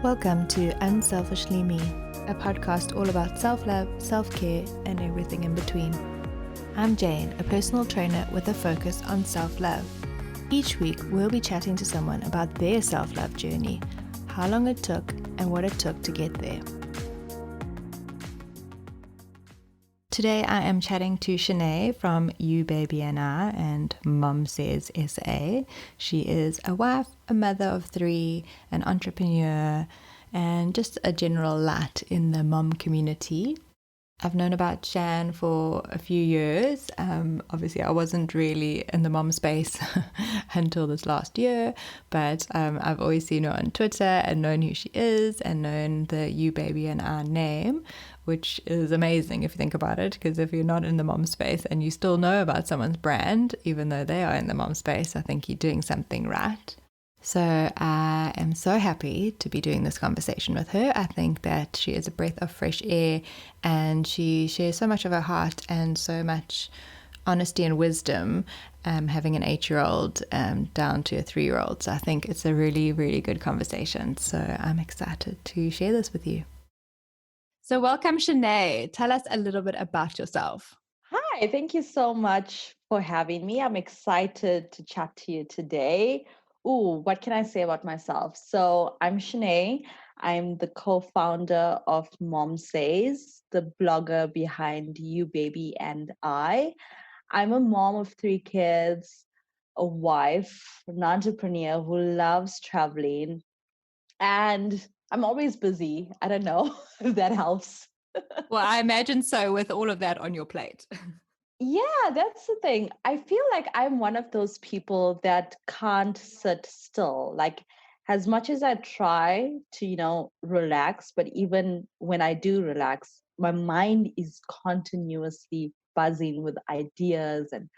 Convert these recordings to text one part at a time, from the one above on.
Welcome to Unselfishly Me, a podcast all about self-love, self-care, and everything in between. I'm Jane, a personal trainer with a focus on self-love. Each week, we'll be chatting to someone about their self-love journey, how long it took, and what it took to get there. Today, I am chatting to Shaney from You Baby and I and Mom Says SA. She is a wife, a mother of 3, an entrepreneur, and just a general light in the mom community. I've known about Shan for a few years. Obviously, I wasn't really in the mom space until this last year, but I've always seen her on Twitter and known who she is and known the You Baby and I name, which is amazing if you think about it, because if you're not in the mom space and you still know about someone's brand, even though they are in the mom space, I think you're doing something right. So I am so happy to be doing this conversation with her. I think that she is a breath of fresh air and she shares so much of her heart and so much honesty and wisdom, having an 8-year-old down to a 3-year-old. So I think it's a really, really good conversation. So I'm excited to share this with you. So welcome, Shaney. Tell us a little bit about yourself. Hi, thank you so much for having me. I'm excited to chat to you today. Ooh, what can I say about myself? So I'm Shaney. I'm the co-founder of Mom Says, the blogger behind You Baby and I. I'm a mom of 3 kids, a wife, an entrepreneur who loves traveling, and I'm always busy. I don't know if that helps. Well, I imagine so with all of that on your plate. Yeah, that's the thing. I feel like I'm one of those people that can't sit still. Like, as much as I try to, relax, but even when I do relax, my mind is continuously buzzing with ideas and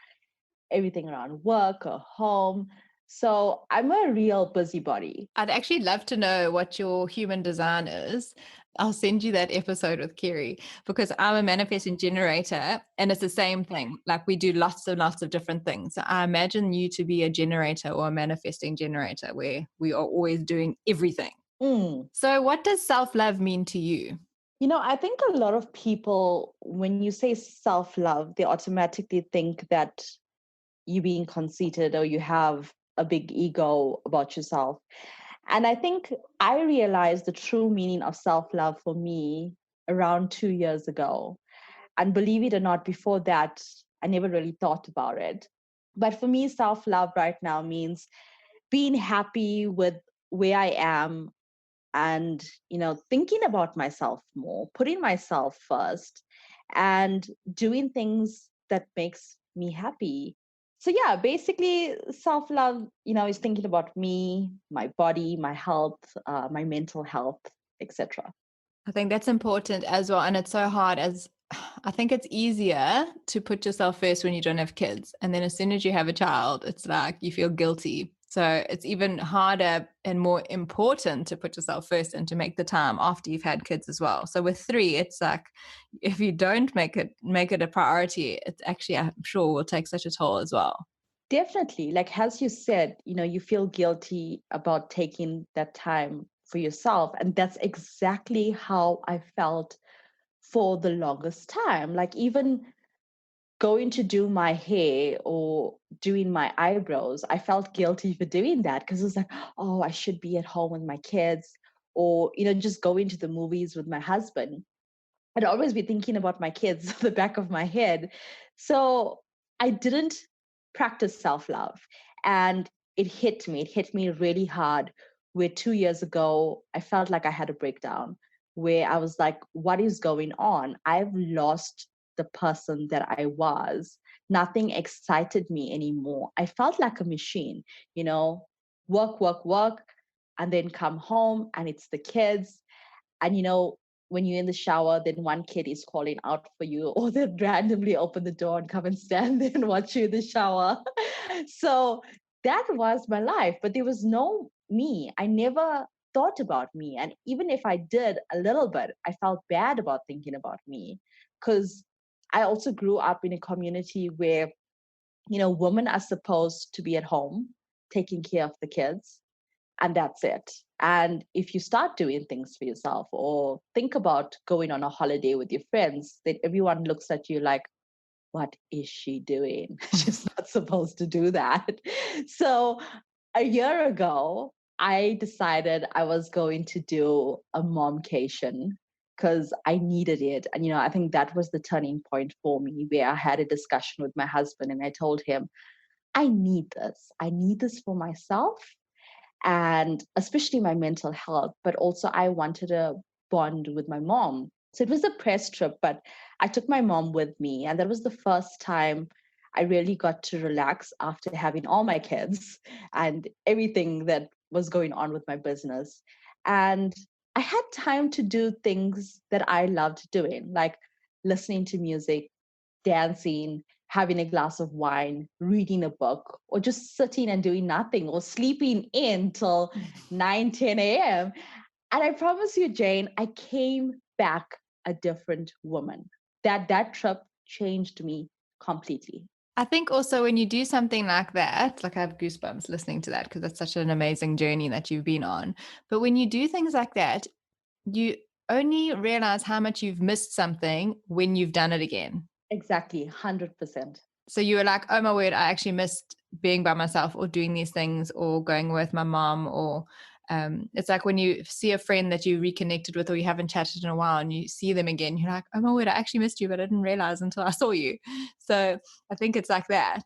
everything around work or home. So I'm a real busybody. I'd actually love to know what your human design is. I'll send you that episode with Kerry because I'm a manifesting generator and it's the same thing. Like we do lots and lots of different things. So I imagine you to be a generator or a manifesting generator where we are always doing everything. So what does self-love mean to you? I think a lot of people, when you say self-love, they automatically think that you being conceited or you have a big ego about yourself. And I think I realized the true meaning of self-love for me around 2 years ago. And believe it or not, before that, I never really thought about it. But for me, self-love right now means being happy with where I am and, thinking about myself more, putting myself first and doing things that makes me happy. So yeah, basically self-love, is thinking about me, my body, my health, my mental health, etc. I think that's important as well. And it's so hard as I think it's easier to put yourself first when you don't have kids. And then as soon as you have a child, it's like you feel guilty. So it's even harder and more important to put yourself first and to make the time after you've had kids as well. So with 3, it's like if you don't make it a priority, it's actually, I'm sure, will take such a toll as well. Definitely. Like, as you said, you feel guilty about taking that time for yourself. And that's exactly how I felt for the longest time. Like, even going to do my hair or doing my eyebrows, I felt guilty for doing that because it was like, oh, I should be at home with my kids, or, just going to the movies with my husband. I'd always be thinking about my kids at the back of my head. So I didn't practice self love. And it hit me. It hit me really hard. Where 2 years ago, I felt like I had a breakdown where I was like, what is going on? I've lost the person that I was. Nothing excited me anymore. I felt like a machine, work, work, work, and then come home and it's the kids. And when you're in the shower, then one kid is calling out for you, or they randomly open the door and come and stand there and watch you in the shower. So that was my life, but there was no me. I never thought about me. And even if I did a little bit, I felt bad about thinking about me because I also grew up in a community where, women are supposed to be at home taking care of the kids. and that's it. And if you start doing things for yourself or think about going on a holiday with your friends, then everyone looks at you like, what is she doing? She's not supposed to do that. So a year ago, I decided I was going to do a momcation because I needed it. And, I think that was the turning point for me where I had a discussion with my husband and I told him, I need this. I need this for myself and especially my mental health, but also I wanted a bond with my mom. So it was a press trip, but I took my mom with me. And that was the first time I really got to relax after having all my kids and everything that was going on with my business. And I had time to do things that I loved doing, like listening to music, dancing, having a glass of wine, reading a book, or just sitting and doing nothing or sleeping in till 9, 10 a.m. And I promise you, Jane, I came back a different woman. That trip changed me completely. I think also when you do something like that, like I have goosebumps listening to that because that's such an amazing journey that you've been on. But when you do things like that, you only realize how much you've missed something when you've done it again. Exactly, 100%. So you were like, oh my word, I actually missed being by myself or doing these things or going with my mom or it's like when you see a friend that you reconnected with or you haven't chatted in a while and you see them again, you're like, oh my word, I actually missed you, but I didn't realize until I saw you. So I think it's like that.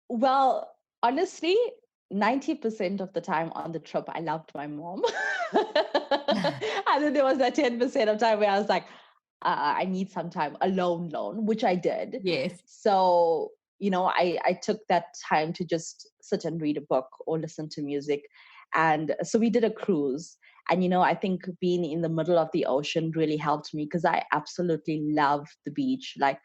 Well, honestly, 90% of the time on the trip, I loved my mom. And then there was that 10% of time where I was like, I need some time alone, which I did. Yes. So, I took that time to just sit and read a book or listen to music. And so we did a cruise. And, I think being in the middle of the ocean really helped me because I absolutely love the beach. Like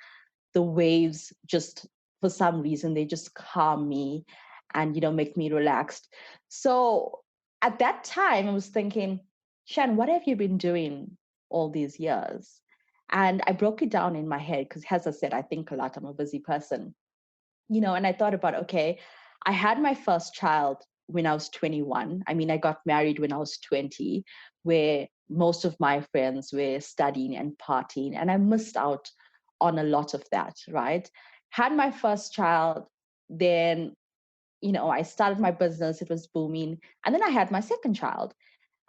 the waves just for some reason they just calm me and make me relaxed. So at that time I was thinking, Shan, what have you been doing all these years? And I broke it down in my head because, as I said, I think a lot. I'm a busy person, and I thought about, okay, I had my first child when I was 21. I mean, I got married when I was 20, where most of my friends were studying and partying, and I missed out on a lot of that, right? Had my first child, then, I started my business, it was booming. And then I had my second child.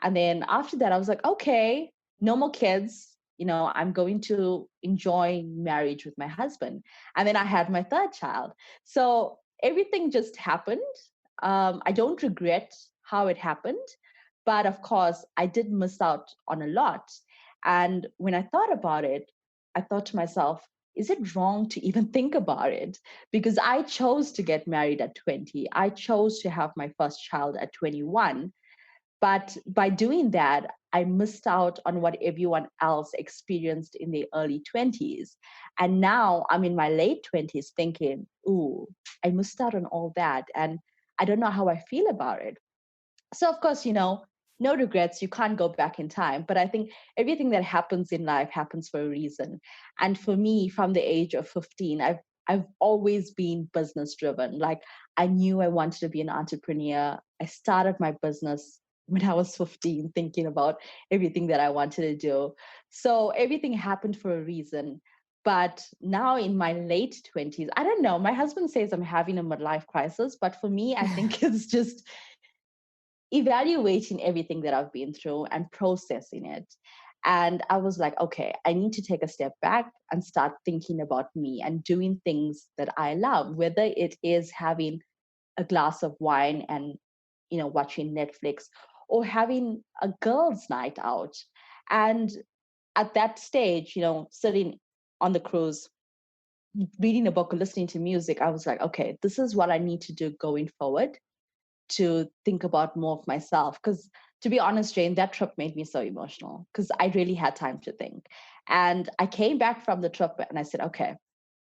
And then after that, I was like, okay, no more kids. I'm going to enjoy marriage with my husband. And then I had my third child. So everything just happened. I don't regret how it happened. But of course, I did miss out on a lot. And when I thought about it, I thought to myself, is it wrong to even think about it? Because I chose to get married at 20. I chose to have my first child at 21. But by doing that, I missed out on what everyone else experienced in the early 20s. And now I'm in my late 20s thinking, ooh, I missed out on all that. And I don't know how I feel about it. So, of course, no regrets. You can't go back in time. But I think everything that happens in life happens for a reason. And for me, from the age of 15, I've always been business driven. Like I knew I wanted to be an entrepreneur. I started my business when I was 15, thinking about everything that I wanted to do. So everything happened for a reason. But now in my late 20s, I don't know. My husband says I'm having a midlife crisis, but for me, I think it's just evaluating everything that I've been through and processing it. And I was like, okay, I need to take a step back and start thinking about me and doing things that I love, whether it is having a glass of wine and, watching Netflix or having a girls' night out. And at that stage, sitting on the cruise, reading a book or listening to music, I was like, okay, this is what I need to do going forward to think about more of myself. Because to be honest, Jane, that trip made me so emotional because I really had time to think. And I came back from the trip and I said, okay,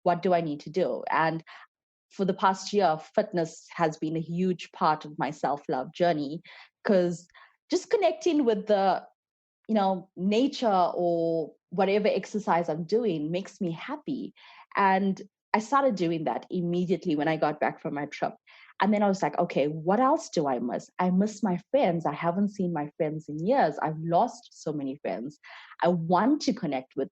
what do I need to do? And for the past year, fitness has been a huge part of my self-love journey because just connecting with the, nature or whatever exercise I'm doing makes me happy. And I started doing that immediately when I got back from my trip. And then I was like, okay, what else do I miss? I miss my friends. I haven't seen my friends in years. I've lost so many friends. I want to connect with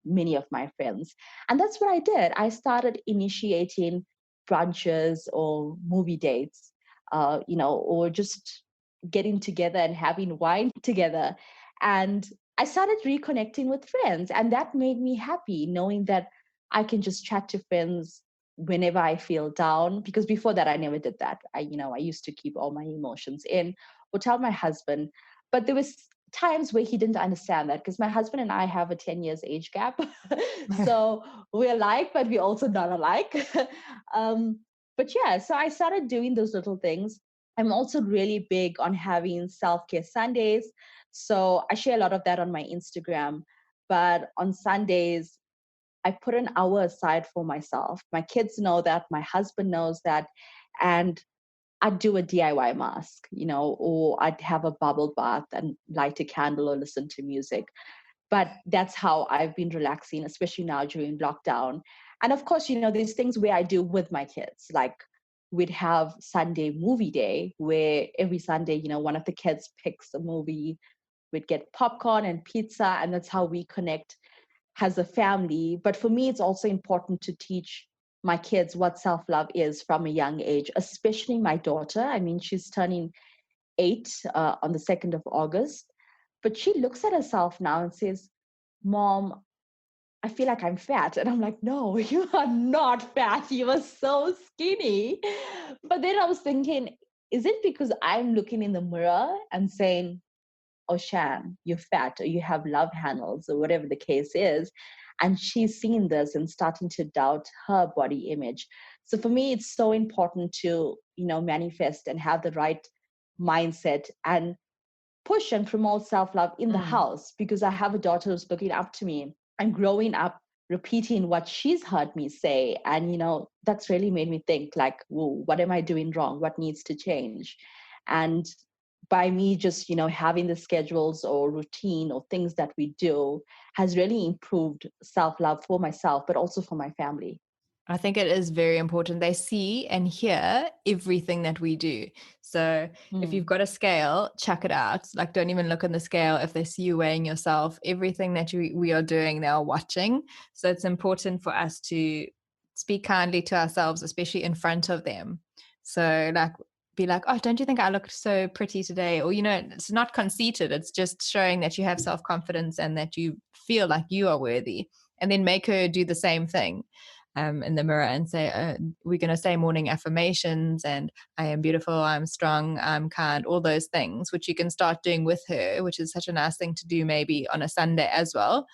many of my friends. And that's what I did. I started initiating brunches or movie dates, or just getting together and having wine together. And I started reconnecting with friends. And that made me happy knowing that I can just chat to friends whenever I feel down. Because before that, I never did that. I used to keep all my emotions in or tell my husband. But there was times where he didn't understand that because my husband and I have a 10 years age gap. So we're alike, but we're also not alike. um, but yeah, so I started doing those little things. I'm also really big on having self-care Sundays. So I share a lot of that on my Instagram. But on Sundays, I put an hour aside for myself. My kids know that, my husband knows that, and I'd do a DIY mask, or I'd have a bubble bath and light a candle or listen to music. But that's how I've been relaxing, especially now during lockdown. And of course, there's things where I do with my kids, like we'd have Sunday movie day where every Sunday, one of the kids picks a movie. We'd get popcorn and pizza, and that's how we connect as a family. But for me, it's also important to teach my kids what self-love is from a young age, especially my daughter. I mean, she's turning 8 on the 2nd of August, but she looks at herself now and says, Mom, I feel like I'm fat. And I'm like, no, you are not fat. You are so skinny. But then I was thinking, is it because I'm looking in the mirror and saying, oh, Shan, you're fat, or you have love handles, or whatever the case is. And she's seen this and starting to doubt her body image. So for me, it's so important to, manifest and have the right mindset and push and promote self-love in the Mm. house, because I have a daughter who's looking up to me. I'm growing up repeating what she's heard me say. And, that's really made me think like, whoa, what am I doing wrong? What needs to change? And by me just, having the schedules or routine or things that we do has really improved self-love for myself, but also for my family. I think it is very important. They see and hear everything that we do. So if you've Mm. got a scale, chuck it out. Like, don't even look on the scale. If they see you weighing yourself, everything that we are doing, they are watching. So it's important for us to speak kindly to ourselves, especially in front of them. So, like, be like, oh, don't you think I look so pretty today? Or, it's not conceited. It's just showing that you have self-confidence and that you feel like you are worthy. And then make her do the same thing in the mirror and say, we're going to say morning affirmations and I am beautiful, I'm strong, I'm kind, all those things, which you can start doing with her, which is such a nice thing to do maybe on a Sunday as well.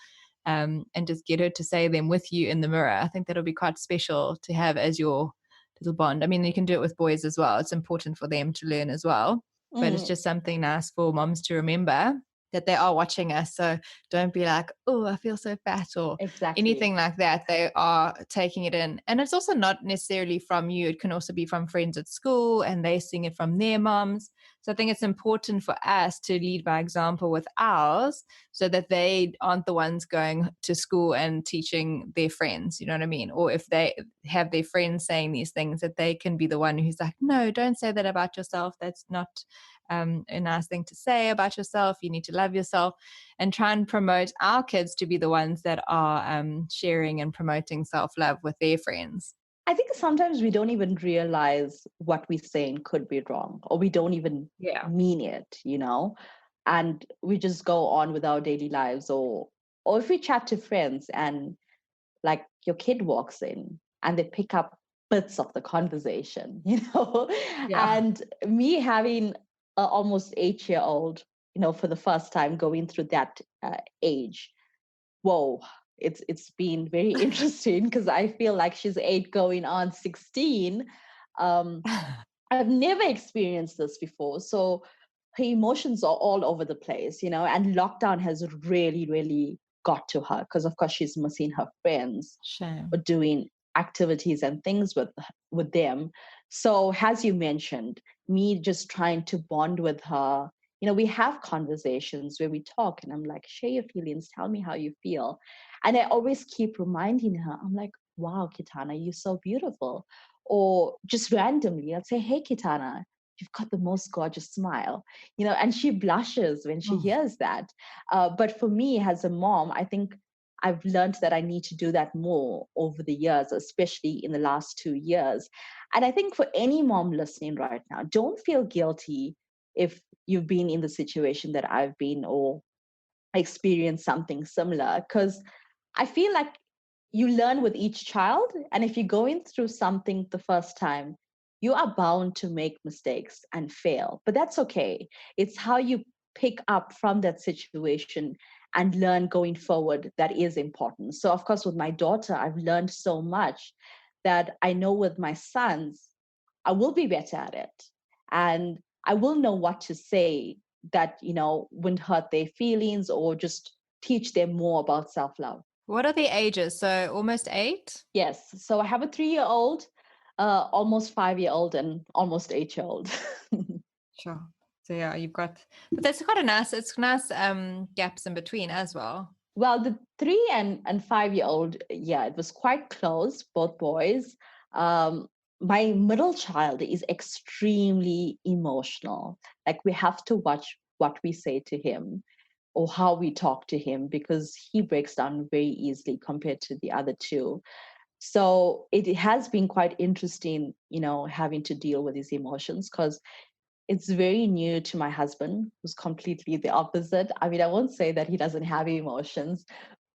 And just get her to say them with you in the mirror. I think that'll be quite special to have as your little bond. I mean, you can do it with boys as well. It's important for them to learn as well. But it's Mm, just something nice for moms to remember that they are watching us. So don't be like, oh, I feel so fat or exactly. anything like that. They are taking it in. And it's also not necessarily from you. It can also be from friends at school and they seeing it from their moms. So I think it's important for us to lead by example with ours so that they aren't the ones going to school and teaching their friends, you know what I mean? Or if they have their friends saying these things, that they can be the one who's like, no, don't say that about yourself. That's not a nice thing to say about yourself. You need to love yourself, and try and promote our kids to be the ones that are sharing and promoting self-love with their friends. I think sometimes we don't even realize what we're saying could be wrong, or we don't even Yeah. mean it. And we just go on with our daily lives, or if we chat to friends and like your kid walks in and they pick up bits of the conversation. Yeah. And me having a almost 8-year-old, for the first time going through that age, whoa, it's been very interesting because I feel like she's 8 going on 16. um I've never experienced this before, so her emotions are all over the place. And lockdown has really, really got to her because of course she's missing her friends or Shame. doing activities and things with them. So as you mentioned, me just trying to bond with her we have conversations where we talk and I'm like, share your feelings, tell me how you feel. And I always keep reminding her, I'm like, wow, Kitana, you're so beautiful. Or just randomly, I'd say, hey, Kitana, you've got the most gorgeous smile, and she blushes when she Oh. hears that. But for me, as a mom, I think I've learned that I need to do that more over the years, especially in the last 2 years. And I think for any mom listening right now, don't feel guilty if you've been in the situation that I've been or experienced something similar, because I feel like you learn with each child. And if you're going through something the first time, you are bound to make mistakes and fail, but that's okay. It's how you pick up from that situation and learn going forward that is important. So, of course, with my daughter, I've learned so much that I know with my sons, I will be better at it. And I will know what to say that, wouldn't hurt their feelings or just teach them more about self love. What are the ages? So almost 8? Yes. So I have a 3-year-old, almost 5-year-old, and almost 8-year-old. Sure. So yeah, but that's quite it's nice gaps in between as well. Well, the 3 and 5-year-old, yeah, it was quite close, both boys. Um, my middle child is extremely emotional. Like, we have to watch what we say to him or how we talk to him, because he breaks down very easily compared to the other two. So it has been quite interesting, having to deal with his emotions, because it's very new to my husband, who's completely the opposite. I mean, I won't say that he doesn't have emotions,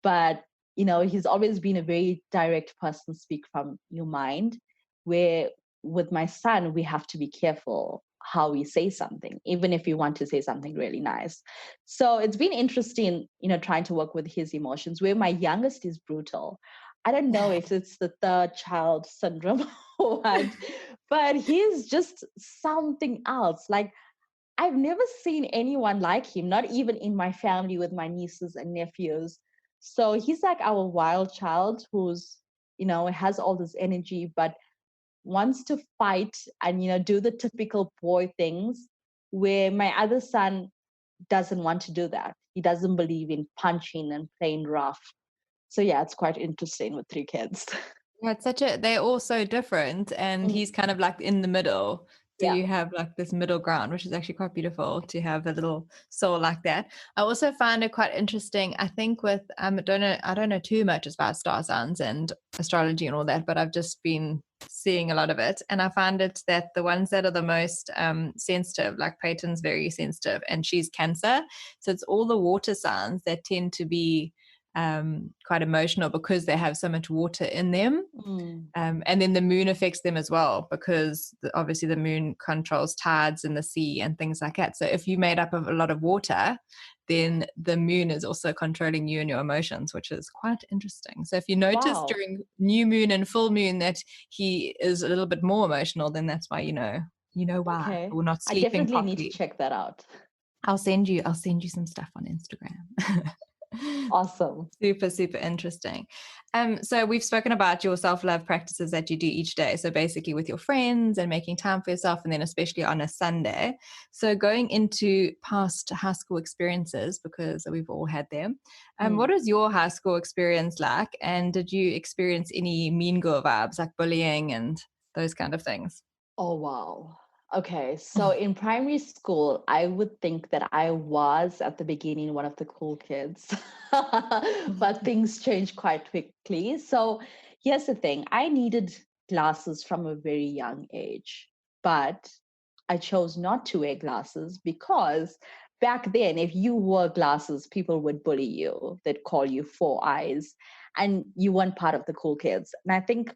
but he's always been a very direct person, speak from your mind, where with my son, we have to be careful how we say something, even if we want to say something really nice. So it's been interesting, trying to work with his emotions, where my youngest is brutal. I don't know if it's the third child syndrome or what, but he's just something else. Like, I've never seen anyone like him, not even in my family with my nieces and nephews. So he's like our wild child who's, has all this energy, but wants to fight and, do the typical boy things, where my other son doesn't want to do that. He doesn't believe in punching and playing rough. So yeah, it's quite interesting with 3 kids. Yeah, they're all so different, and Mm, he's kind of like in the middle. So yeah. you have like this middle ground, which is actually quite beautiful to have a little soul like that. I also find it quite interesting. I think with I don't know too much about star signs and astrology and all that, but I've just been seeing a lot of it, and I find it that the ones that are the most sensitive, like Peyton's very sensitive, and she's Cancer, so it's all the water signs that tend to be quite emotional because they have so much water in them. Mm. And then the moon affects them as well, because obviously the moon controls tides in the sea and things like that. So if you're made up of a lot of water, then the moon is also controlling you and your emotions, which is quite interesting. So if you notice Wow. during new moon and full moon that he is a little bit more emotional, then that's why you know why, Okay. or not I sleeping definitely need to properly. check that out. I'll send you some stuff on Instagram. Awesome. Super, super interesting. So we've spoken about your self-love practices that you do each day. So basically with your friends and making time for yourself, and then especially on a Sunday. So going into past high school experiences, because we've all had them. What Mm. is your high school experience like? And did you experience any mean girl vibes like bullying and those kind of things? Oh, wow. Okay. So in primary school, I would think that I was at the beginning one of the cool kids, but things changed quite quickly. So here's the thing, I needed glasses from a very young age, but I chose not to wear glasses because back then, if you wore glasses, people would bully you. They'd call you four eyes, and you weren't part of the cool kids. And I think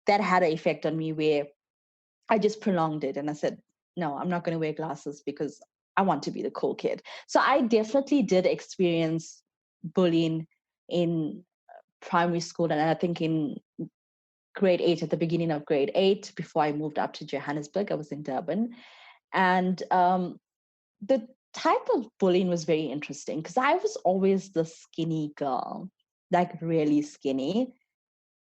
that had an effect on me, where I just prolonged it and I said, no, I'm not going to wear glasses because I want to be the cool kid. So I definitely did experience bullying in primary school. And I think in grade 8, at the beginning of grade 8, before I moved up to Johannesburg, I was in Durban. And the type of bullying was very interesting because I was always the skinny girl, like really skinny.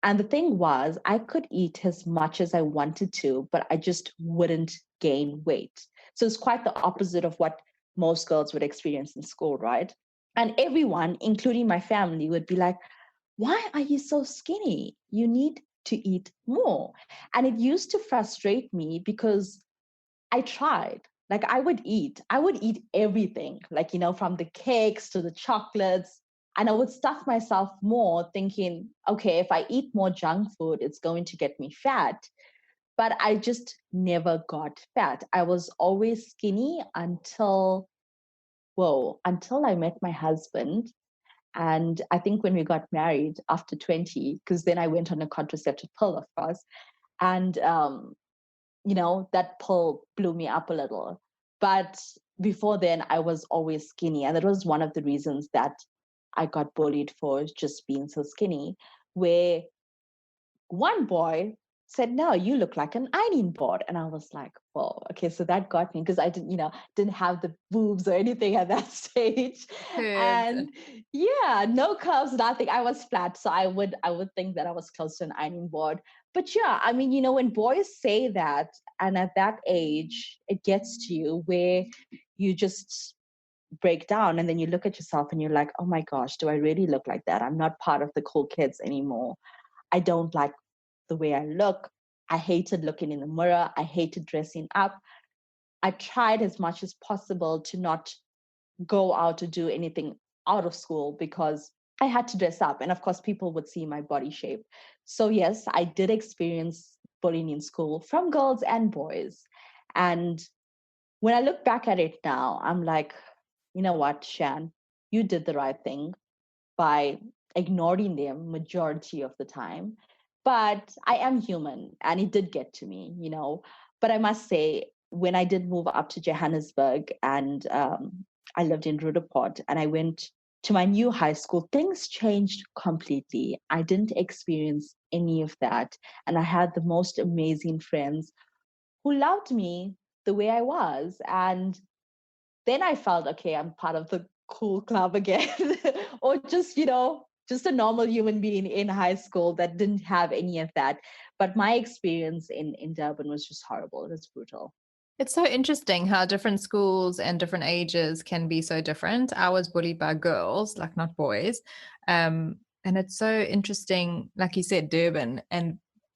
And the thing was, I could eat as much as I wanted to, but I just wouldn't gain weight. So it's quite the opposite of what most girls would experience in school, right? And everyone, including my family, would be like, why are you so skinny? You need to eat more. And it used to frustrate me because I tried. Like I would eat everything, like, from the cakes to the chocolates. And I would stuff myself more thinking, okay, if I eat more junk food, it's going to get me fat. But I just never got fat. I was always skinny until I met my husband. And I think when we got married after 20, because then I went on a contraceptive pill, of course. And that pull blew me up a little. But before then, I was always skinny. And that was one of the reasons that I got bullied for just being so skinny, where one boy said, no, you look like an ironing board. And I was like, whoa, okay, so that got me because I didn't have the boobs or anything at that stage. Curves. And yeah, no curves, nothing. I was flat. So I would think that I was close to an ironing board. But yeah, I mean, when boys say that, and at that age, it gets to you where you just break down and then you look at yourself and you're like, oh my gosh, do I really look like that? I'm not part of the cool kids anymore. I don't like the way I look. I hated looking in the mirror. I hated dressing up. I tried as much as possible to not go out to do anything out of school because I had to dress up. And of course, people would see my body shape. So, yes, I did experience bullying in school from girls and boys. And when I look back at it now, I'm like, you know what, Shan, you did the right thing by ignoring them majority of the time. But I am human and it did get to me. But I must say, when I did move up to Johannesburg and I lived in Rudaport and I went to my new high school, things changed completely. I didn't experience any of that. And I had the most amazing friends who loved me the way I was. And then I felt, okay, I'm part of the cool club again, or just a normal human being in high school that didn't have any of that. But my experience in Durban was just horrible. It was brutal. It's so interesting how different schools and different ages can be so different. I was bullied by girls, like not boys. And it's so interesting, like you said, Durban.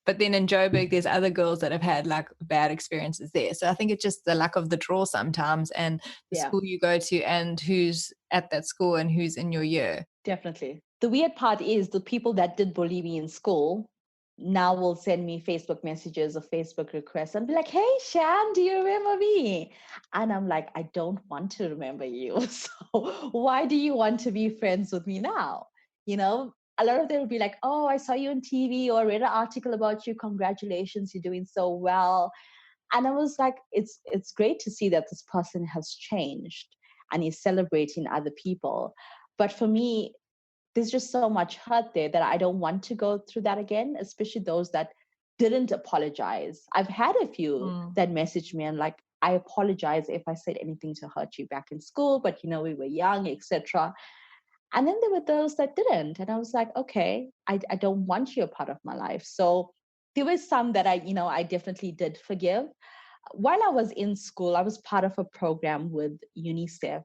But then in Joburg, there's other girls that have had like bad experiences there. So I think it's just the luck of the draw sometimes and the Yeah, school you go to and who's at that school and who's in your year. definitely. The weird part is the people that did bully me in school now will send me Facebook messages or Facebook requests and be like, hey, Shan, do you remember me? And I'm like, I don't want to remember you. So why do you want to be friends with me now? A lot of them will be like, oh, I saw you on TV or read an article about you. Congratulations, you're doing so well. And I was like, it's great to see that this person has changed and is celebrating other people. But for me, there's just so much hurt there that I don't want to go through that again, especially those that didn't apologize. I've had a few Mm. that messaged me and like, I apologize if I said anything to hurt you back in school, but we were young, etc. And then there were those that didn't. And I was like, okay, I don't want you a part of my life. So there was some that I definitely did forgive. While I was in school, I was part of a program with UNICEF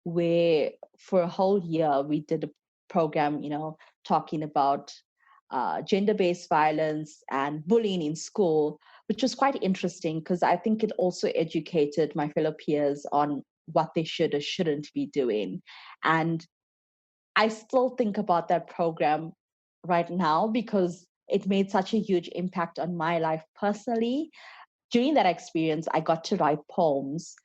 where for a whole year we did a program, talking about gender-based violence and bullying in school, which was quite interesting because I think it also educated my fellow peers on what they should or shouldn't be doing. And I still think about that program right now because it made such a huge impact on my life personally. During that experience, I got to write poems,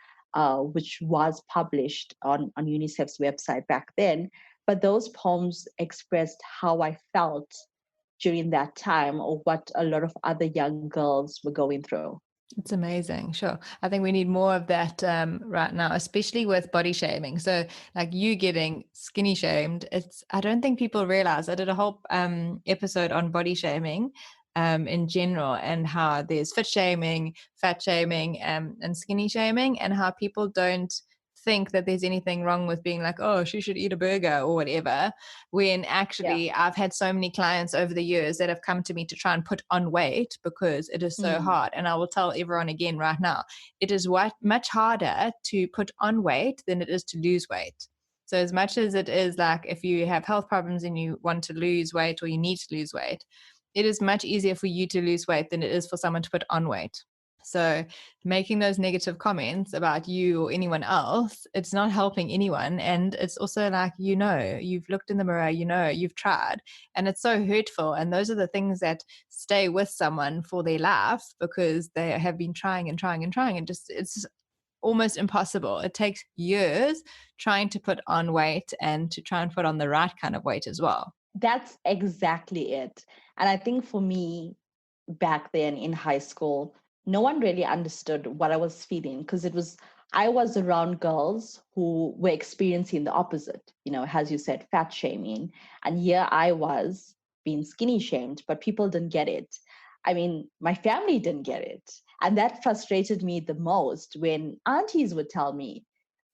which was published on UNICEF's website back then. But those poems expressed how I felt during that time or what a lot of other young girls were going through. It's amazing. Sure. I think we need more of that right now, especially with body shaming. So like you getting skinny shamed, I don't think people realize. I did a whole episode on body shaming in general and how there's fit shaming, fat shaming, and skinny shaming and how people don't think that there's anything wrong with being like, oh, she should eat a burger or whatever, when Yeah. actually I've had so many clients over the years that have come to me to try and put on weight because it is so Mm. hard. And I will tell everyone again right now, it is much harder to put on weight than it is to lose weight. So as much as it is like if you have health problems and you want to lose weight or you need to lose weight, it is much easier for you to lose weight than it is for someone to put on weight. So making those negative comments about you or anyone else, it's not helping anyone. And it's also like, you've looked in the mirror, you've tried, and it's so hurtful. And those are the things that stay with someone for their life because they have been trying and trying and trying. And just, it's almost impossible. It takes years trying to put on weight and to try and put on the right kind of weight as well. That's exactly it. And I think for me, back then in high school, no one really understood what I was feeling because I was around girls who were experiencing the opposite, as you said, fat shaming. And here I was being skinny shamed, but people didn't get it. I mean, my family didn't get it. And that frustrated me the most when aunties would tell me,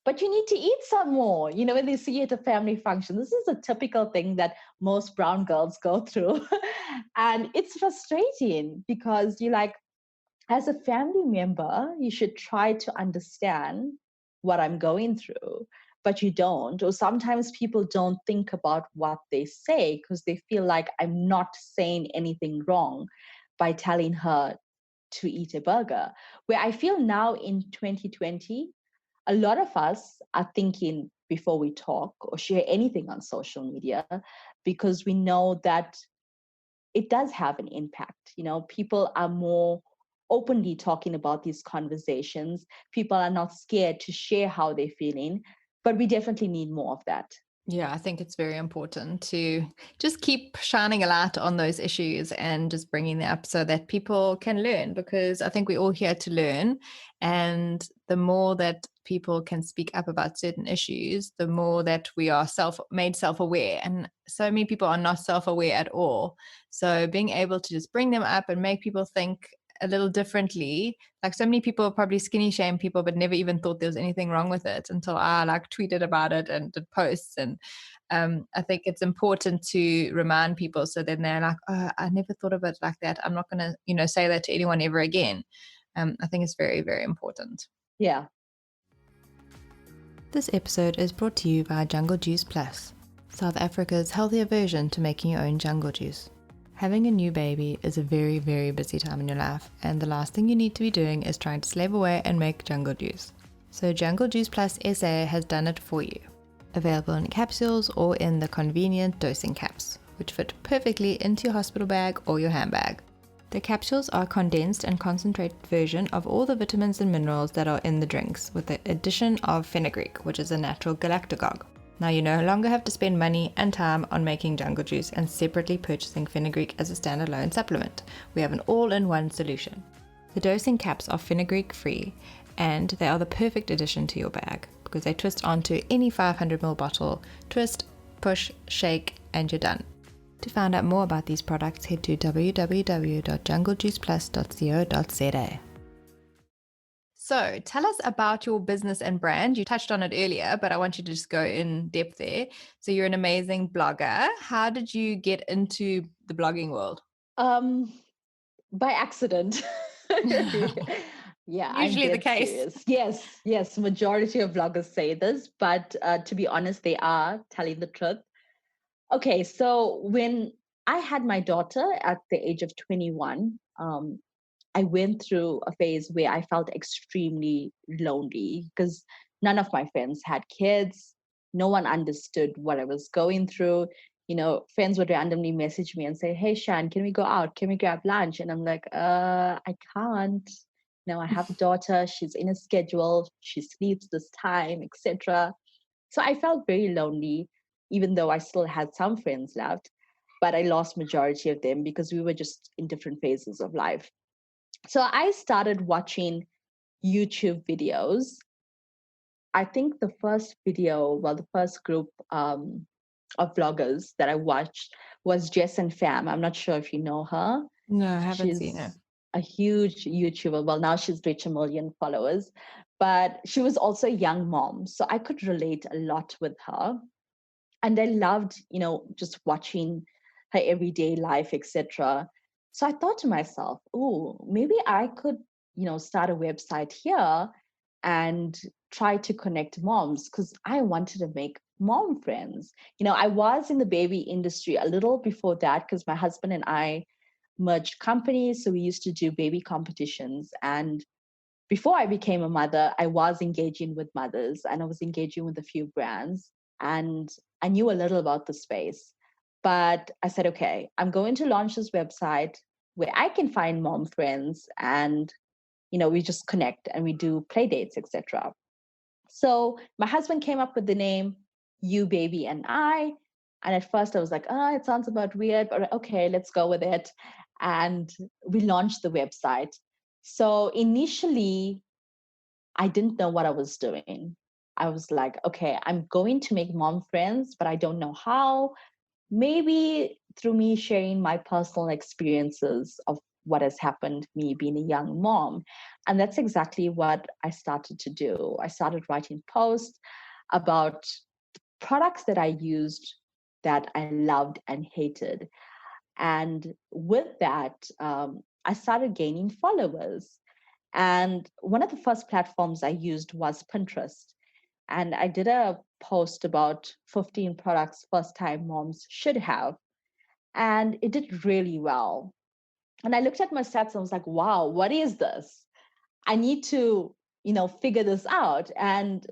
but you need to eat some more. When they see you at a family function, this is a typical thing that most brown girls go through. And it's frustrating because you're like, as a family member, you should try to understand what I'm going through, but you don't. Or sometimes people don't think about what they say because they feel like I'm not saying anything wrong by telling her to eat a burger. Where I feel now in 2020, a lot of us are thinking before we talk or share anything on social media because we know that it does have an impact. People are more openly talking about these conversations. People are not scared to share how they're feeling, but we definitely need more of that. Yeah, I think it's very important to just keep shining a light on those issues and just bringing them up so that people can learn, because I think we're all here to learn. And the more that people can speak up about certain issues, the more that we are made self-aware. And so many people are not self-aware at all. So being able to just bring them up and make people think a little differently. Like so many people probably skinny shame people, but never even thought there was anything wrong with it until I like tweeted about it and did posts. And I think it's important to remind people so then they're like, oh, I never thought of it like that. I'm not going to, say that to anyone ever again. I think it's very, very important. Yeah. This episode is brought to you by Jungle Juice Plus, South Africa's healthier version to making your own jungle juice. Having a new baby is a very, very busy time in your life, and the last thing you need to be doing is trying to slave away and make jungle juice. So Jungle Juice Plus SA has done it for you. Available in capsules or in the convenient dosing caps, which fit perfectly into your hospital bag or your handbag. The capsules are a condensed and concentrated version of all the vitamins and minerals that are in the drinks, with the addition of fenugreek, which is a natural galactagogue. Now you no longer have to spend money and time on making jungle juice and separately purchasing fenugreek as a standalone supplement. We have an all-in-one solution. The dosing caps are fenugreek free, and they are the perfect addition to your bag because they twist onto any 500ml bottle. Twist, push, shake, and you're done. To find out more about these products, head to www.junglejuiceplus.co.za. So tell us about your business and brand. You touched on it earlier, but I want you to just go in depth there. So you're an amazing blogger. How did you get into the blogging world? By accident. Yeah, I'm Usually the dead case. serious. Yes. Majority of bloggers say this, but to be honest, they are telling the truth. Okay, so when I had my daughter at the age of 21, I went through a phase where I felt extremely lonely because none of my friends had kids. No one understood what I was going through. Friends would randomly message me and say, "Hey, Shan, can we go out? Can we grab lunch?" And I'm like, I can't. I have a daughter. She's in a schedule. She sleeps this time, etc. So I felt very lonely, even though I still had some friends left. But I lost majority of them because we were just in different phases of life. So I started watching YouTube videos. I think the first group of bloggers that I watched was Jess and Fam. I'm not sure if you know her. No, I haven't seen it. She's a huge YouTuber. Well, now she's reached 1 million followers, but she was also a young mom. So I could relate a lot with her. And I loved, just watching her everyday life, etc. So I thought to myself, oh, maybe I could, start a website here and try to connect moms because I wanted to make mom friends. I was in the baby industry a little before that because my husband and I merged companies. So we used to do baby competitions. And before I became a mother, I was engaging with mothers and I was engaging with a few brands. And I knew a little about the space. But I said, okay, I'm going to launch this website where I can find mom friends and we just connect and we do play dates, etc. So my husband came up with the name You Baby and I. And at first I was like, it sounds about weird, but okay, let's go with it. And we launched the website. So initially, I didn't know what I was doing. I was like, okay, I'm going to make mom friends, but I don't know how. Maybe through me sharing my personal experiences of what has happened, me being a young mom. And that's exactly what I started to do. I started writing posts about products that I used that I loved and hated. And with that, I started gaining followers. And one of the first platforms I used was Pinterest. And I did a post about 15 products first time moms should have. And it did really well. And I looked at my stats and I was like, wow, what is this? I need to, figure this out. And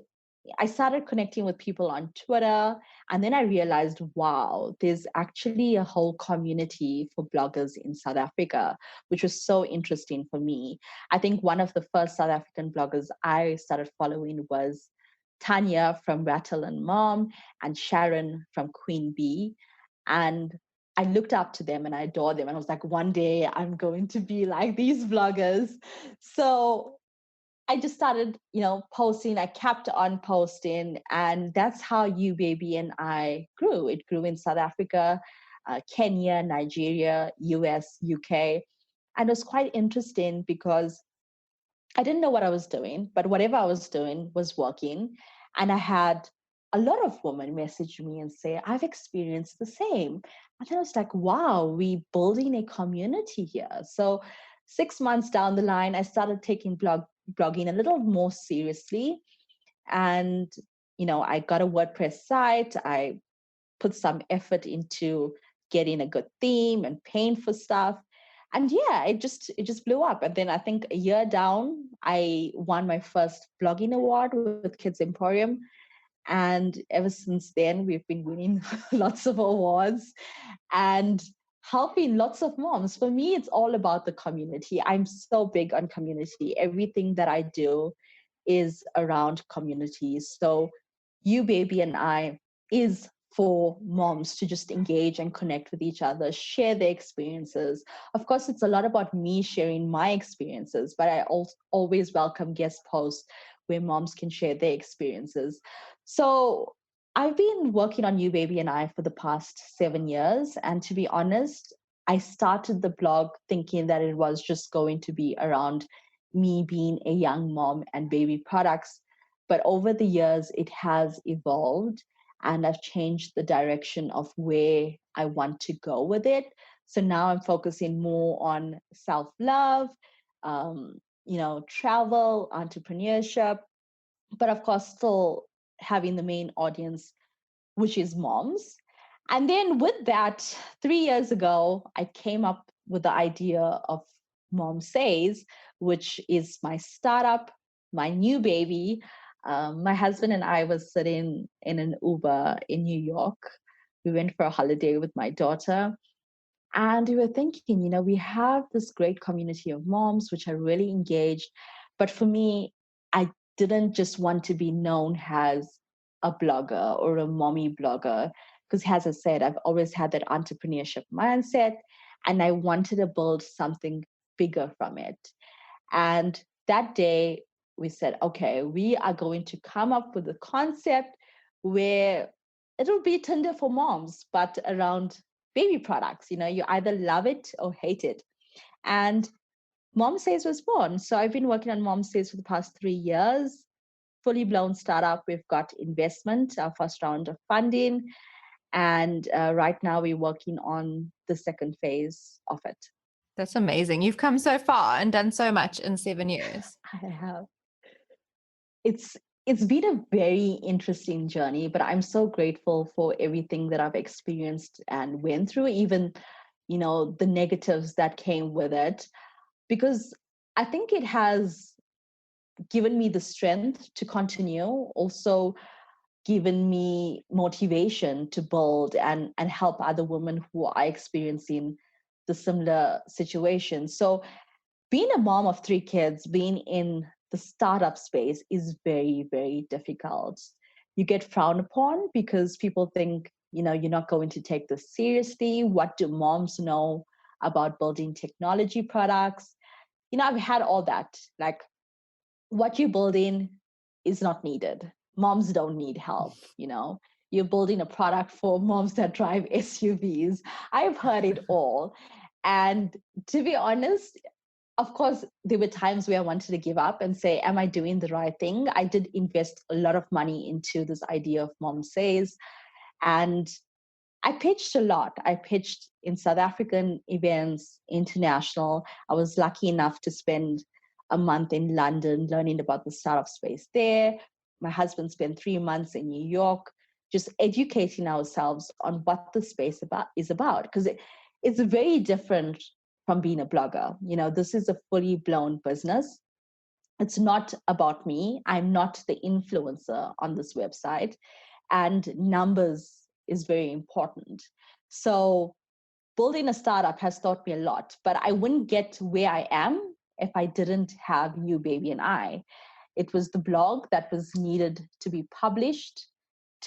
I started connecting with people on Twitter. And then I realized, wow, there's actually a whole community for bloggers in South Africa, which was so interesting for me. I think one of the first South African bloggers I started following was Tanya from Rattle and Mom and Sharon from Queen Bee. And I looked up to them and I adored them. And I was like, one day I'm going to be like these bloggers. So I just started, posting. I kept on posting, and that's how You Baby and I grew. It grew in South Africa, Kenya, Nigeria, US, UK, and it was quite interesting because I didn't know what I was doing, but whatever I was doing was working, and I had a lot of women message me and say, I've experienced the same. And then I was like, wow, we building a community here. So 6 months down the line, I started taking blogging a little more seriously. And, I got a WordPress site. I put some effort into getting a good theme and paying for stuff. And yeah, it just blew up. And then I think a year down, I won my first blogging award with Kids Emporium. And ever since then, we've been winning lots of awards and helping lots of moms. For me, it's all about the community. I'm so big on community. Everything that I do is around communities. So You Baby and I is for moms to just engage and connect with each other, share their experiences. Of course, it's a lot about me sharing my experiences, but I always welcome guest posts where moms can share their experiences. So I've been working on You Baby and I for the past 7 years. And to be honest, I started the blog thinking that it was just going to be around me being a young mom and baby products. But over the years, it has evolved and I've changed the direction of where I want to go with it. So now I'm focusing more on self love, travel, entrepreneurship, but of course, still having the main audience, which is moms. And then with that, 3 years ago, I came up with the idea of Mom Says, which is my startup, my new baby. My husband and I was sitting in an Uber in New York. We went for a holiday with my daughter. And we were thinking, we have this great community of moms, which are really engaged. But for me, I didn't just want to be known as a blogger or a mommy blogger. Because as I said, I've always had that entrepreneurship mindset and I wanted to build something bigger from it. And that day we said, okay, we are going to come up with a concept where it'll be Tinder for moms, but around baby products. You either love it or hate it. And Mom Says was born. So I've been working on Mom Says for the past 3 years. Fully blown startup. We've got investment, our first round of funding. And right now we're working on the second phase of it. That's amazing. You've come so far and done so much in 7 years. I have. It's been a very interesting journey, but I'm so grateful for everything that I've experienced and went through, even, the negatives that came with it, because I think it has given me the strength to continue, also given me motivation to build and help other women who are experiencing the similar situation. So being a mom of 3 kids, being in the startup space is very, very difficult. You get frowned upon because people think, you're not going to take this seriously. What do moms know about building technology products? I've had all that. Like, what you're building is not needed. Moms don't need help. You're building a product for moms that drive SUVs. I've heard it all. And to be honest, of course, there were times where I wanted to give up and say, am I doing the right thing? I did invest a lot of money into this idea of Mom Says. And I pitched a lot. I pitched in South African events, international. I was lucky enough to spend a month in London learning about the startup space there. My husband spent 3 months in New York, just educating ourselves on what the space is about. Because it's very different from being a blogger. This is a fully blown business. It's not about me. I'm not the influencer on this website. And numbers is very important. So building a startup has taught me a lot, but I wouldn't get to where I am if I didn't have You, Baby, and I. It was the blog that was needed to be published,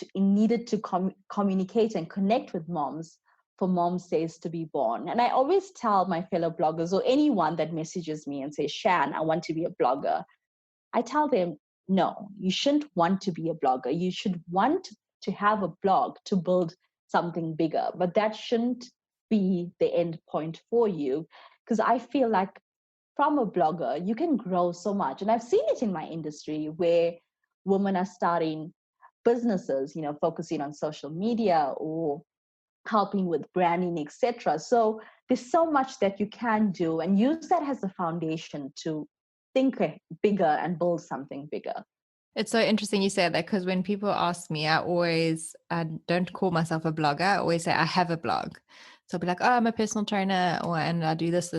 it needed to communicate and connect with moms for Mom Says to be born. And I always tell my fellow bloggers or anyone that messages me and says, Shan, I want to be a blogger. I tell them, no, you shouldn't want to be a blogger. You should want to have a blog to build something bigger, but that shouldn't be the end point for you. Because I feel like from a blogger, you can grow so much. And I've seen it in my industry where women are starting businesses, focusing on social media or helping with branding, etc. So there's so much that you can do and use that as a foundation to think bigger and build something bigger. It's so interesting you say that, because when people ask me, I don't call myself a blogger. I always say I have a blog. So I'll be like, oh, I'm a personal trainer, and I do this,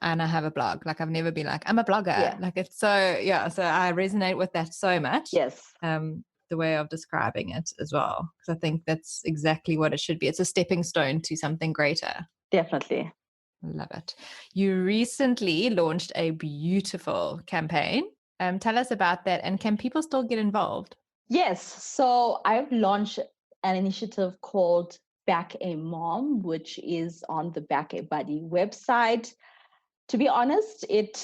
and I have a blog. Like, I've never been like, I'm a blogger. Yeah. Like, it's so, yeah. So I resonate with that so much. Yes. The way of describing it as well, because I think that's exactly what it should be. It's a stepping stone to something greater. Definitely. Love it. You recently launched a beautiful campaign. Tell us about that, and can people still get involved? Yes. So I've launched an initiative called Back a Mom, which is on the Back a Buddy website. To be honest, it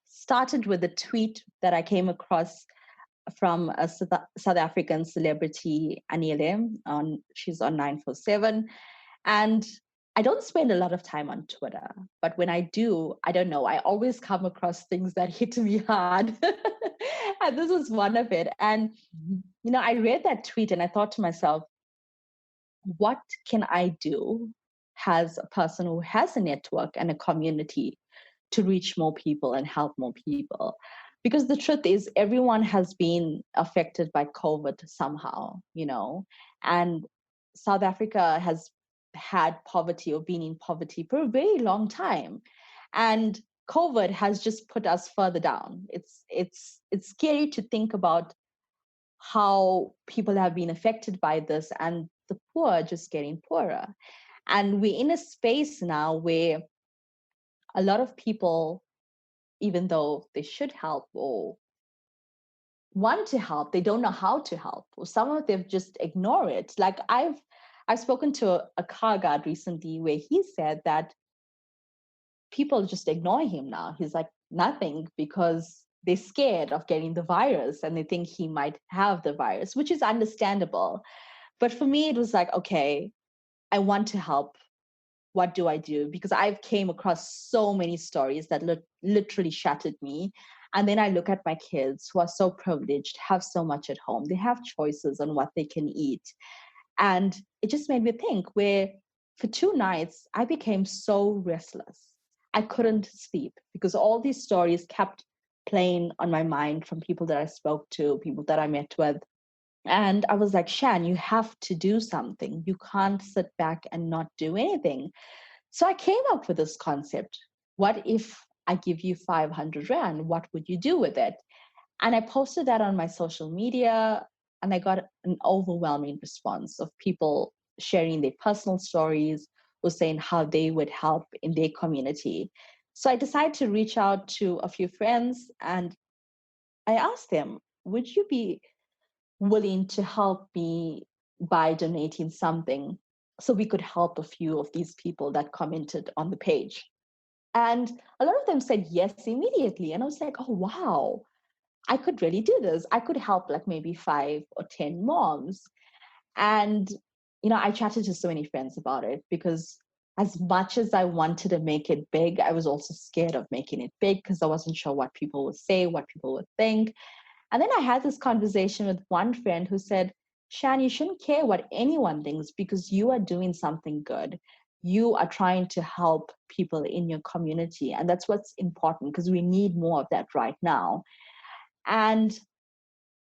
started with a tweet that I came across from a South African celebrity, Anile. She's on 947. And I don't spend a lot of time on Twitter, but when I do, I don't know, I always come across things that hit me hard. And this was one of it. And, I read that tweet and I thought to myself, what can I do as a person who has a network and a community to reach more people and help more people? Because the truth is, everyone has been affected by COVID somehow, and South Africa has had poverty or been in poverty for a very long time. And COVID has just put us further down. It's scary to think about how people have been affected by this and the poor just getting poorer. And we're in a space now where a lot of people, even though they should help or want to help, they don't know how to help, or some of them just ignore it. Like I've spoken to a car guard recently where he said that people just ignore him now. He's like nothing because they're scared of getting the virus and they think he might have the virus, which is understandable. But for me, it was like, okay, I want to help what do I do? Because I've came across so many stories that literally shattered me. And then I look at my kids who are so privileged, have so much at home. They have choices on what they can eat. And it just made me think where for 2 nights, I became so restless. I couldn't sleep because all these stories kept playing on my mind from people that I spoke to, people that I met with. And I was like, Shan, you have to do something. You can't sit back and not do anything. So I came up with this concept. What if I give you 500 Rand? What would you do with it? And I posted that on my social media, and I got an overwhelming response of people sharing their personal stories or saying how they would help in their community. So I decided to reach out to a few friends and I asked them, would you be willing to help me by donating something so we could help a few of these people that commented on the page? And a lot of them said yes immediately. And I was like, oh, wow, I could really do this. I could help like maybe 5 or 10 moms. And, I chatted to so many friends about it because as much as I wanted to make it big, I was also scared of making it big because I wasn't sure what people would say, what people would think. And then I had this conversation with one friend who said, Shan, you shouldn't care what anyone thinks because you are doing something good. You are trying to help people in your community. And that's what's important because we need more of that right now. And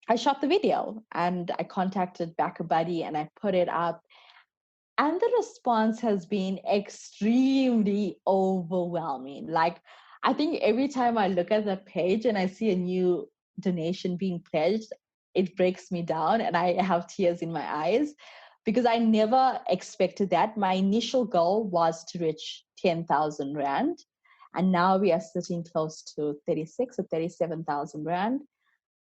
I shot the video and I contacted back a buddy and I put it up. And the response has been extremely overwhelming. Like, I think every time I look at the page and I see a new donation being pledged, it breaks me down and I have tears in my eyes because I never expected that. My initial goal was to reach 10,000 Rand. And now we are sitting close to 36 or 37,000 Rand.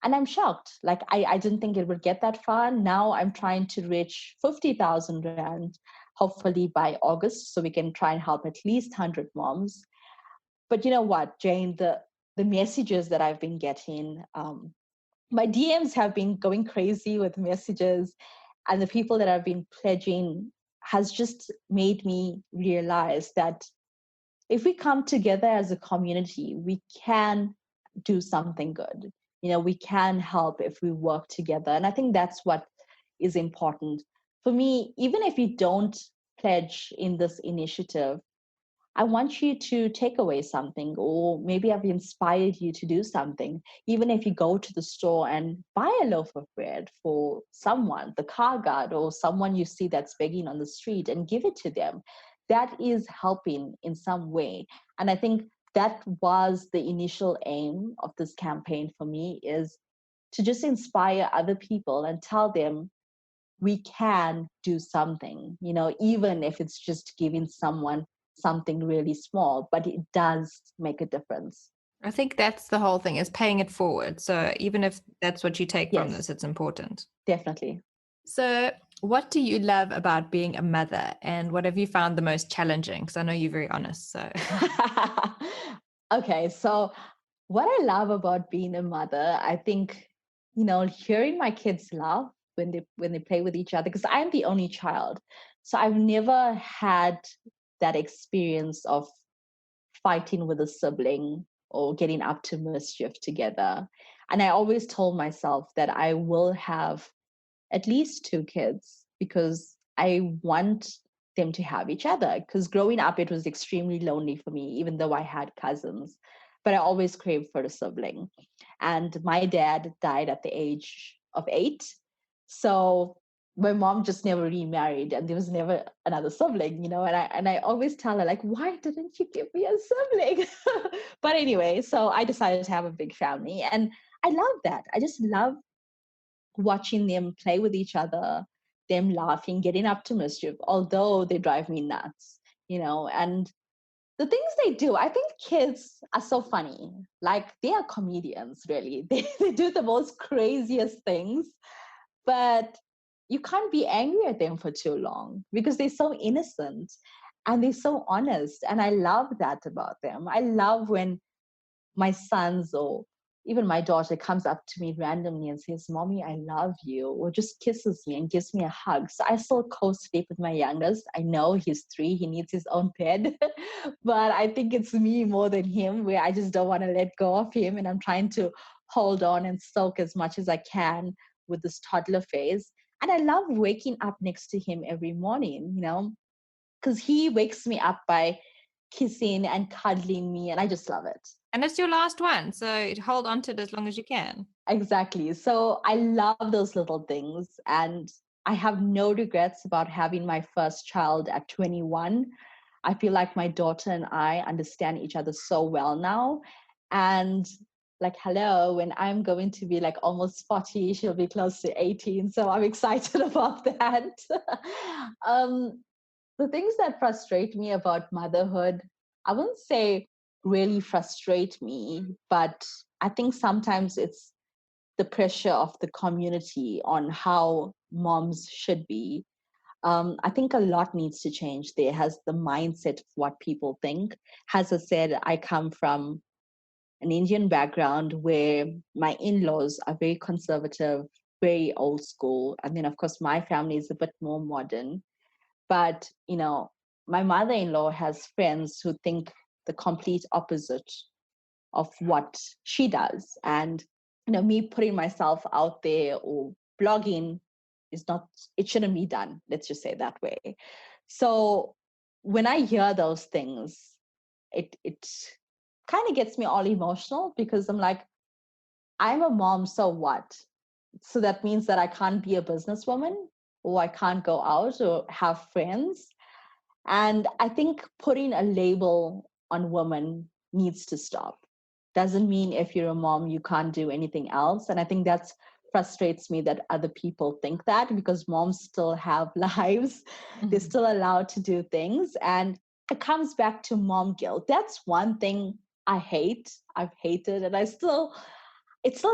And I'm shocked. Like, I didn't think it would get that far. Now I'm trying to reach 50,000 Rand, hopefully by August, so we can try and help at least 100 moms. But you know what, Jane, the messages that I've been getting, my DMs have been going crazy with messages, and the people that have been pledging has just made me realize that if we come together as a community, we can do something good. We can help if we work together. And I think that's what is important. For me, even if you don't pledge in this initiative, I want you to take away something, or maybe I've inspired you to do something. Even if you go to the store and buy a loaf of bread for someone, the car guard, or someone you see that's begging on the street and give it to them, that is helping in some way. And I think that was the initial aim of this campaign for me, is to just inspire other people and tell them we can do something, even if it's just giving someone something really small, but it does make a difference. I think that's the whole thing, is paying it forward. So even if that's what you take from Yes, this, it's important. definitely. So what do you love about being a mother, and what have you found the most challenging? Because I know you're very honest. So Okay, so what I love about being a mother, I think, hearing my kids laugh when they play with each other, because I'm the only child. So I've never had that experience of fighting with a sibling or getting up to mischief together. And I always told myself that I will have at least 2 kids because I want them to have each other. Because growing up, it was extremely lonely for me, even though I had cousins. But I always craved for a sibling. And my dad died at the age of 8. So my mom just never remarried and there was never another sibling, and I always tell her, like, why didn't you give me a sibling? But anyway, so I decided to have a big family, and I love that. I just love watching them play with each other, them laughing, getting up to mischief, although they drive me nuts, and the things they do, I think kids are so funny. Like, they are comedians, really. They do the most craziest things, but you can't be angry at them for too long because they're so innocent and they're so honest. And I love that about them. I love when my sons or even my daughter comes up to me randomly and says, "Mommy, I love you," or just kisses me and gives me a hug. So I still co-sleep with my youngest. I know he's 3, he needs his own bed, but I think it's me more than him, where I just don't want to let go of him. And I'm trying to hold on and soak as much as I can with this toddler phase. And I love waking up next to him every morning, because he wakes me up by kissing and cuddling me, and I just love it. And it's your last one, so hold on to it as long as you can. Exactly. So I love those little things. And I have no regrets about having my first child at 21. I feel like my daughter and I understand each other so well now. And like, hello, when I'm going to be like almost 40, she'll be close to 18. So I'm excited about that. The things that frustrate me about motherhood, I wouldn't say really frustrate me, but I think sometimes it's the pressure of the community on how moms should be. I think a lot needs to change there. Has the mindset of what people think. As I said, I come from an Indian background where my in-laws are very conservative, very old school. And then, of course, my family is a bit more modern. But, my mother-in-law has friends who think the complete opposite of what she does. And, me putting myself out there or blogging is not, it shouldn't be done. Let's just say it that way. So when I hear those things, it kind of gets me all emotional, because I'm like, I'm a mom, so what? So that means that I can't be a businesswoman, or I can't go out or have friends. And I think putting a label on women needs to stop. Doesn't mean if you're a mom, you can't do anything else. And I think that frustrates me that other people think that, because moms still have lives. They're still allowed to do things. And it comes back to mom guilt. That's one thing I hate. I've hated, and it still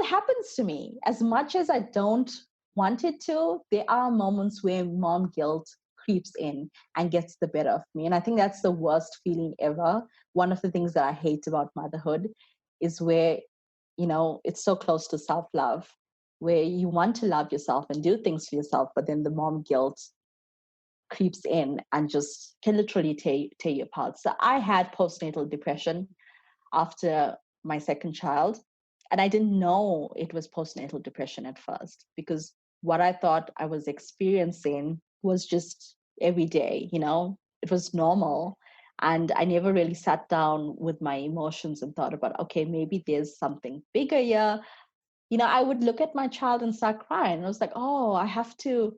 happens to me. As much as I don't want it to, there are moments where mom guilt creeps in and gets the better of me. And I think that's the worst feeling ever. One of the things that I hate about motherhood is where, it's so close to self-love, where you want to love yourself and do things for yourself, but then the mom guilt creeps in and just can literally tear you apart. So I had postnatal depression after my second child. And I didn't know it was postnatal depression at first, because what I thought I was experiencing was just every day, it was normal. And I never really sat down with my emotions and thought about, okay, maybe there's something bigger here. I would look at my child and start crying. I was like, oh, I have to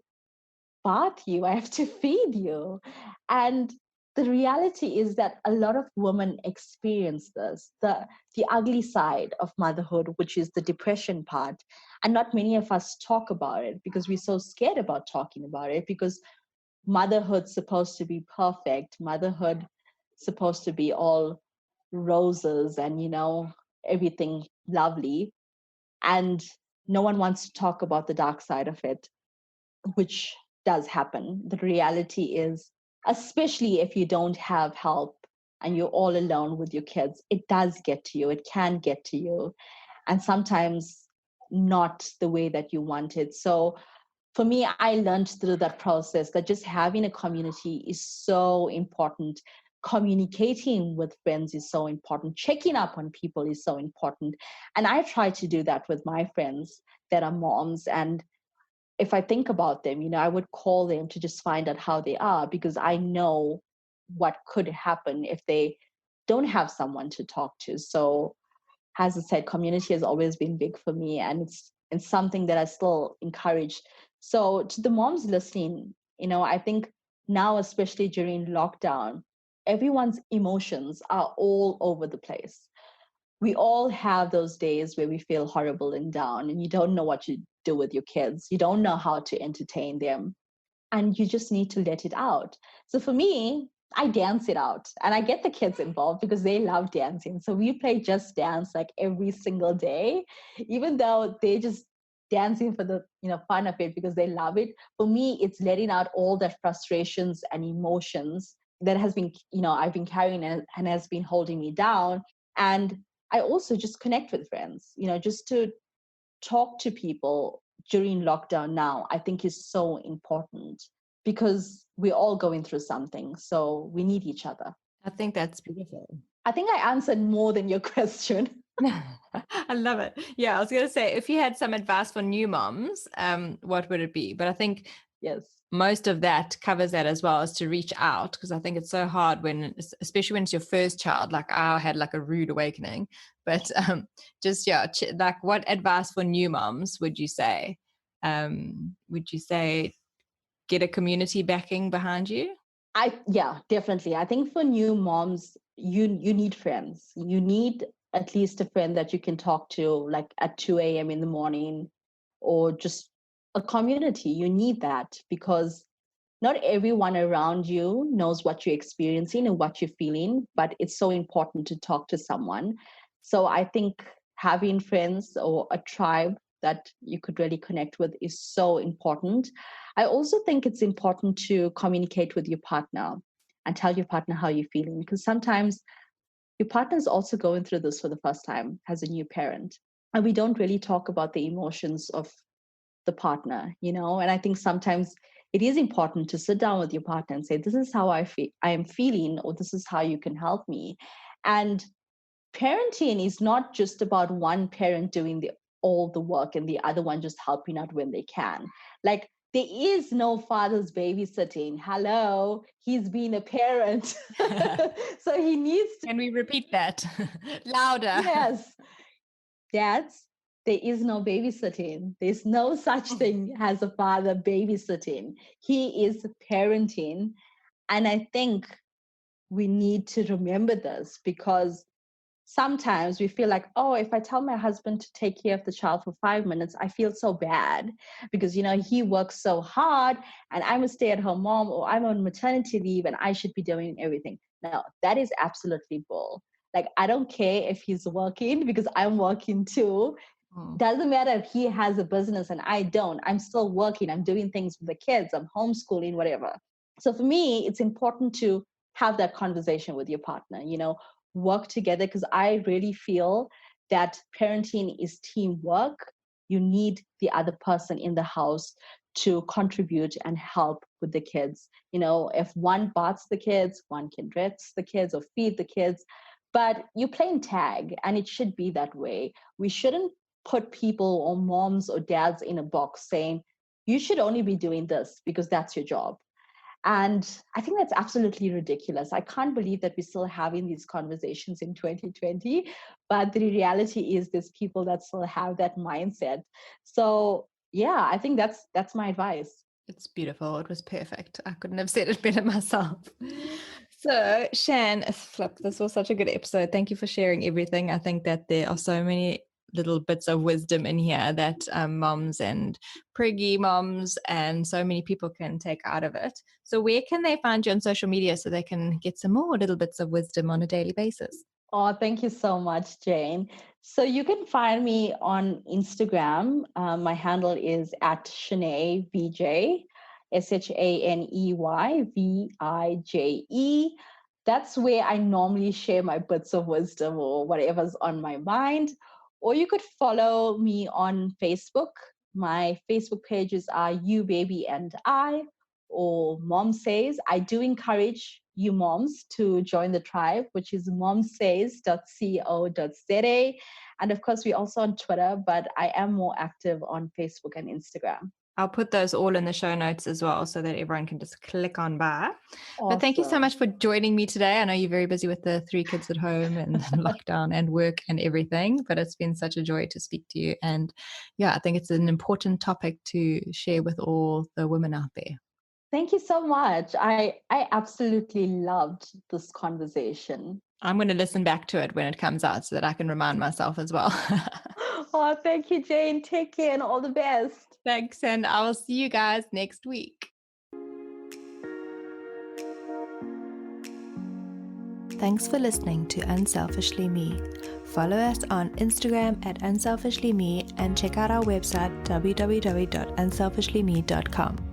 bath you, I have to feed you. And the reality is that a lot of women experience this, the ugly side of motherhood, which is the depression part. And not many of us talk about it, because we're so scared about talking about it, because motherhood's supposed to be perfect. Motherhood supposed to be all roses and, everything lovely. And no one wants to talk about the dark side of it, which does happen. The reality is, especially if you don't have help and you're all alone with your kids, it does get to you. It can get to you. And sometimes not the way that you want it. So for me, I learned through that process that just having a community is so important. Communicating with friends is so important. Checking up on people is so important. And I try to do that with my friends that are moms. And if I think about them, I would call them to just find out how they are, because I know what could happen if they don't have someone to talk to. So, as I said, community has always been big for me, and it's something that I still encourage. So, to the moms listening, I think now, especially during lockdown, everyone's emotions are all over the place. We all have those days where we feel horrible and down, and you don't know what to do with your kids. You don't know how to entertain them, and you just need to let it out. So for me, I dance it out, and I get the kids involved because they love dancing. So we play Just Dance like every single day, even though they just dancing for the fun of it because they love it. For me, it's letting out all the frustrations and emotions that has been I've been carrying and has been holding me down. And I also just connect with friends, just to talk to people during lockdown now, I think is so important because we're all going through something. So we need each other. I think that's beautiful. I think I answered more than your question. I love it. Yeah, I was going to say, if you had some advice for new moms, what would it be? But I think Yes, most of that covers that as well, as to reach out, because I think it's so hard when, especially when it's your first child. Like I had like a rude awakening, but just like what advice for new moms would you say? Would you say get a community backing behind you? yeah, definitely. I think for new moms, you need friends. You need at least a friend that you can talk to, like at 2 a.m. in the morning, or just a community. You need that because not everyone around you knows what you're experiencing and what you're feeling, but it's so important to talk to someone. So I think having friends or a tribe that you could really connect with is so important. I also think it's important to communicate with your partner and tell your partner how you're feeling, because sometimes your partner is also going through this for the first time as a new parent. And we don't really talk about the emotions of the partner, and I think sometimes it is important to sit down with your partner and say, this is how I am feeling, or this is how you can help me. And parenting is not just about one parent doing all the work and the other one just helping out when they can. Like, there is no father's babysitting. Hello, he's been a parent. So he needs to. Can we repeat that louder? Yes, dads, there is no babysitting. There's no such thing as a father babysitting. He is parenting. And I think we need to remember this, because sometimes we feel like, oh, if I tell my husband to take care of the child for 5 minutes, I feel so bad because, he works so hard and I'm a stay-at-home mom, or I'm on maternity leave and I should be doing everything. No, that is absolutely bull. Like, I don't care if he's working because I'm working too. Doesn't matter if he has a business and I don't. I'm still working. I'm doing things with the kids. I'm homeschooling, whatever. So for me, it's important to have that conversation with your partner, work together, because I really feel that parenting is teamwork. You need the other person in the house to contribute and help with the kids. If one baths the kids, one can dress the kids or feed the kids, but you're playing tag, and it should be that way. We shouldn't put people or moms or dads in a box saying, you should only be doing this because that's your job. And I think that's absolutely ridiculous. I can't believe that we're still having these conversations in 2020, but the reality is there's people that still have that mindset. So yeah, I think that's my advice. It's beautiful. It was perfect. I couldn't have said it better myself. So, Shan, flip, this was such a good episode. Thank you for sharing everything. I think that there are so many little bits of wisdom in here that moms and preggy moms and so many people can take out of it. So where can they find you on social media so they can get some more little bits of wisdom on a daily basis? Oh, thank you so much, Jane. So you can find me on Instagram. My handle is at Shanèy Vij, ShaneyVije. That's where I normally share my bits of wisdom or whatever's on my mind. Or you could follow me on Facebook. My Facebook pages are You Baby and I, or Mom Says. I do encourage you moms to join the tribe, which is momsays.co.za. And of course, we're also on Twitter, but I am more active on Facebook and Instagram. I'll put those all in the show notes as well so that everyone can just click on by. Awesome. But thank you so much for joining me today. I know you're very busy with the 3 kids at home and lockdown and work and everything, but it's been such a joy to speak to you. And yeah, I think it's an important topic to share with all the women out there. Thank you so much. I absolutely loved this conversation. I'm going to listen back to it when it comes out so that I can remind myself as well. Oh, thank you, Jane. Take care and all the best. Thanks. And I will see you guys next week. Thanks for listening to Unselfishly Me. Follow us on Instagram at unselfishlyme and check out our website www.unselfishlyme.com.